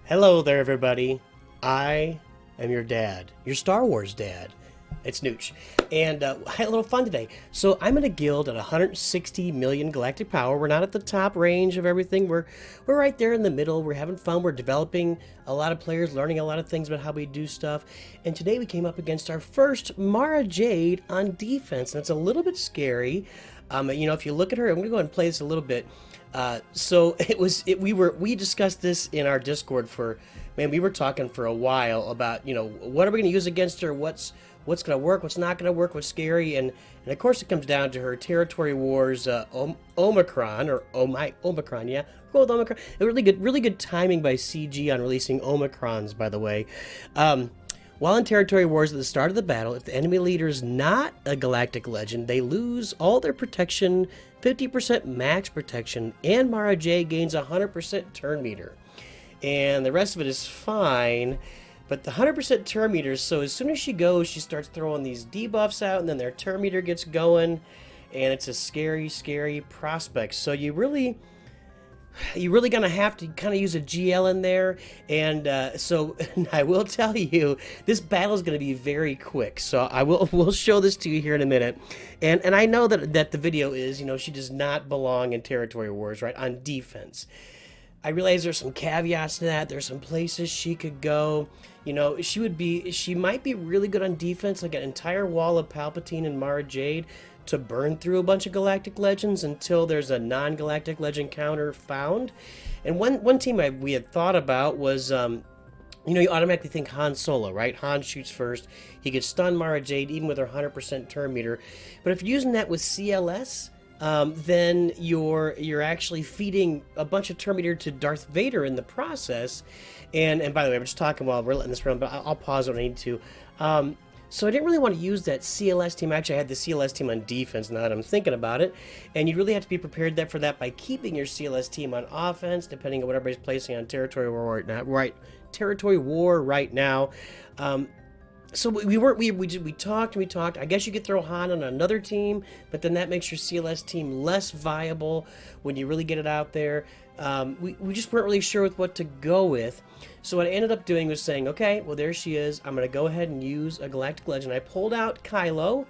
Hello there, everybody. I am your dad, your Star Wars dad. It's Nooch. And I had a little fun today. So I'm in a guild at 160 million galactic power. We're not at the top range of everything. We're right there in the middle. We're having fun. We're developing a lot of players, learning a lot of things about how we do stuff. And today we came up against our first Mara Jade on defense. And it's a little bit scary. If you look at her, I'm going to go ahead and play this a little bit. We discussed this in our Discord we were talking for a while about, what are we going to use against her? What's going to work? What's not going to work? What's scary? And of course it comes down to her Territory Wars, Omicron, or Omicron, yeah. Go with Omicron. Really good timing by CG on releasing Omicrons, by the way. While in Territory Wars at the start of the battle, if the enemy leader is not a galactic legend, they lose all their protection, 50% max protection, and Mara J gains 100% turn meter. And the rest of it is fine, but the 100% turn meter, so as soon as she goes, she starts throwing these debuffs out, and then their turn meter gets going, and it's a scary, scary prospect. So you're really gonna have to kind of use a GL in there, and so I will tell you, this battle is gonna be very quick. So we'll show this to you here in a minute, and I know that the video is, she does not belong in Territory Wars, right, on defense. I realize there's some caveats to that. There's some places she could go. She might be really good on defense, like an entire wall of Palpatine and Mara Jade to burn through a bunch of galactic legends until there's a non-galactic legend counter found. And one team we had thought about was, you automatically think Han Solo, right? Han shoots first. He could stun Mara Jade even with her 100% turn meter. But if you're using that with CLS, then you're actually feeding a bunch of turn meter to Darth Vader in the process. And by the way, I'm just talking while we're letting this run, but I'll pause when I need to. So I didn't really want to use that CLS team. Actually, I had the CLS team on defense now that I'm thinking about it. And you really have to be prepared for that by keeping your CLS team on offense, depending on what everybody's placing on Territory War right now. So we talked. I guess you could throw Han on another team, but then that makes your CLS team less viable when you really get it out there. We just weren't really sure with what to go with. So what I ended up doing was saying, okay, well, there she is. I'm going to go ahead and use a Galactic Legend. I pulled out Kylo,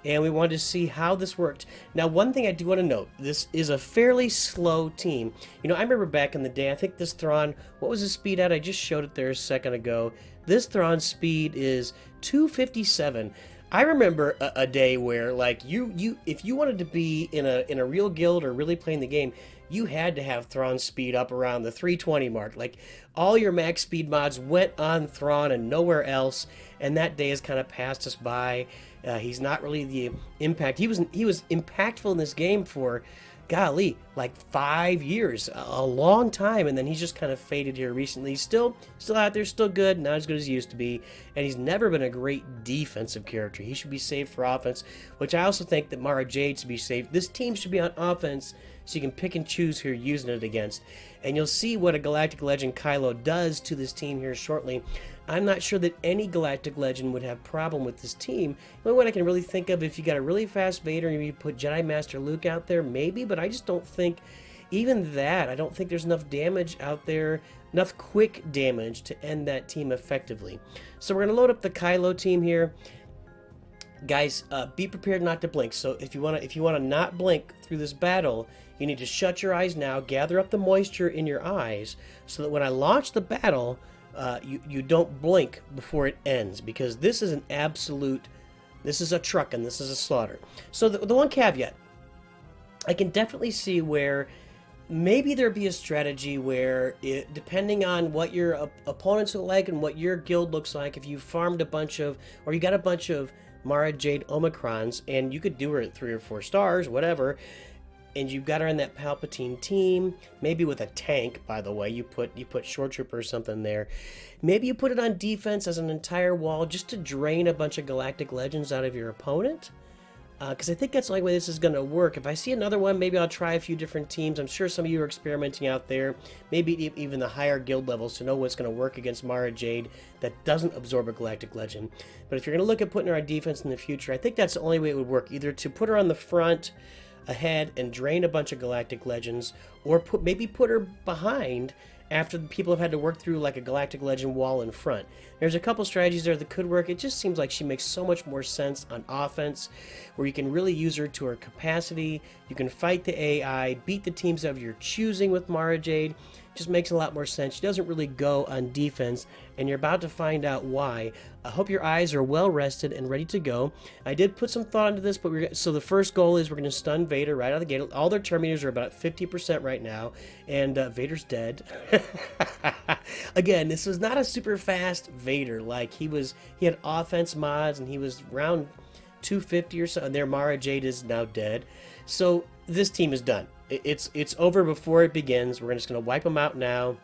and we wanted to see how this worked. Now, one thing I do want to note, this is a fairly slow team. I remember back in the day, I think this Thrawn, what was his speed at? I just showed it there a second ago. This Thrawn's speed is 257. I remember a day where, like, if you wanted to be in a real guild or really playing the game, you had to have Thrawn's speed up around the 320 mark. Like, all your max speed mods went on Thrawn and nowhere else, and that day has kind of passed us by. He's not really the impact. He was impactful in this game for, golly, like 5 years, a long time, and then he's just kind of faded here recently. He's still out there, still good, not as good as he used to be, and he's never been a great defensive character. He should be saved for offense, which I also think that Mara Jade should be saved. This team should be on offense, so you can pick and choose who you're using it against. And you'll see what a Galactic Legend Kylo does to this team here shortly. I'm not sure that any Galactic Legend would have problem with this team. The only one I can really think of, if you got a really fast Vader and you put Jedi Master Luke out there, maybe, but I just don't think, even that, I don't think there's enough damage out there, enough quick damage to end that team effectively. So we're going to load up the Kylo team here. Guys, be prepared not to blink. So if you want to not blink through this battle, you need to shut your eyes now, gather up the moisture in your eyes, so that when I launch the battle, you don't blink before it ends, because this is an absolute, this is a truck and this is a slaughter. So the one caveat, I can definitely see where maybe there'd be a strategy where, depending on what your opponents look like and what your guild looks like, if you farmed a bunch of, or you got a bunch of Mara Jade Omicrons, and you could do her at 3 or 4 stars, whatever, and you've got her in that Palpatine team, maybe with a tank, by the way, you put Short Trooper or something there. Maybe you put it on defense as an entire wall just to drain a bunch of Galactic Legends out of your opponent. Because I think that's the only way this is going to work. If I see another one, maybe I'll try a few different teams. I'm sure some of you are experimenting out there, maybe even the higher guild levels, to know what's going to work against Mara Jade that doesn't absorb a Galactic Legend. But if you're going to look at putting her on defense in the future, I think that's the only way it would work, either to put her on the front ahead and drain a bunch of Galactic Legends, or maybe put her behind after the people have had to work through like a Galactic Legend wall in front. There's a couple strategies there that could work. It just seems like she makes so much more sense on offense, where you can really use her to her capacity. You can fight the AI, beat the teams of your choosing with Mara Jade. Just makes a lot more sense. She doesn't really go on defense, and you're about to find out why. I hope your eyes are well rested and ready to go. I did put some thought into this, but so the first goal is we're going to stun Vader right out of the gate. All their Terminators are about 50% right now, and Vader's dead. Again, this was not a super fast Vader. Like he had offense mods, and he was around 250 or so, and their Mara Jade is now dead. So this team is done. It's over before it begins. We're just going to wipe them out now.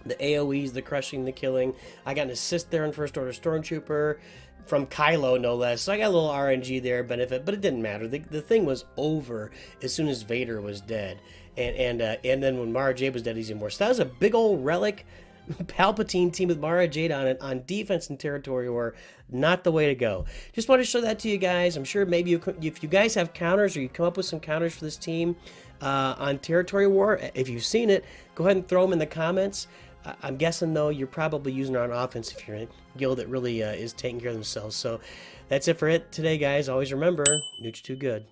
The AoEs, the crushing, the killing. I got an assist there on First Order Stormtrooper from Kylo, no less. So I got a little RNG there benefit, but it didn't matter. The thing was over as soon as Vader was dead. And then when Mara Jade was dead, even more. So that was a big old relic Palpatine team with Mara Jade on it on defense and territory war. Not the way to go. Just want to show that to you guys. I'm sure maybe if you guys have counters or you come up with some counters for this team on territory war, if you've seen it, go ahead and throw them in the comments. I'm guessing, though, you're probably using it on offense if you're in a guild that really is taking care of themselves. So that's it for it today, guys. Always remember, Nooch too good.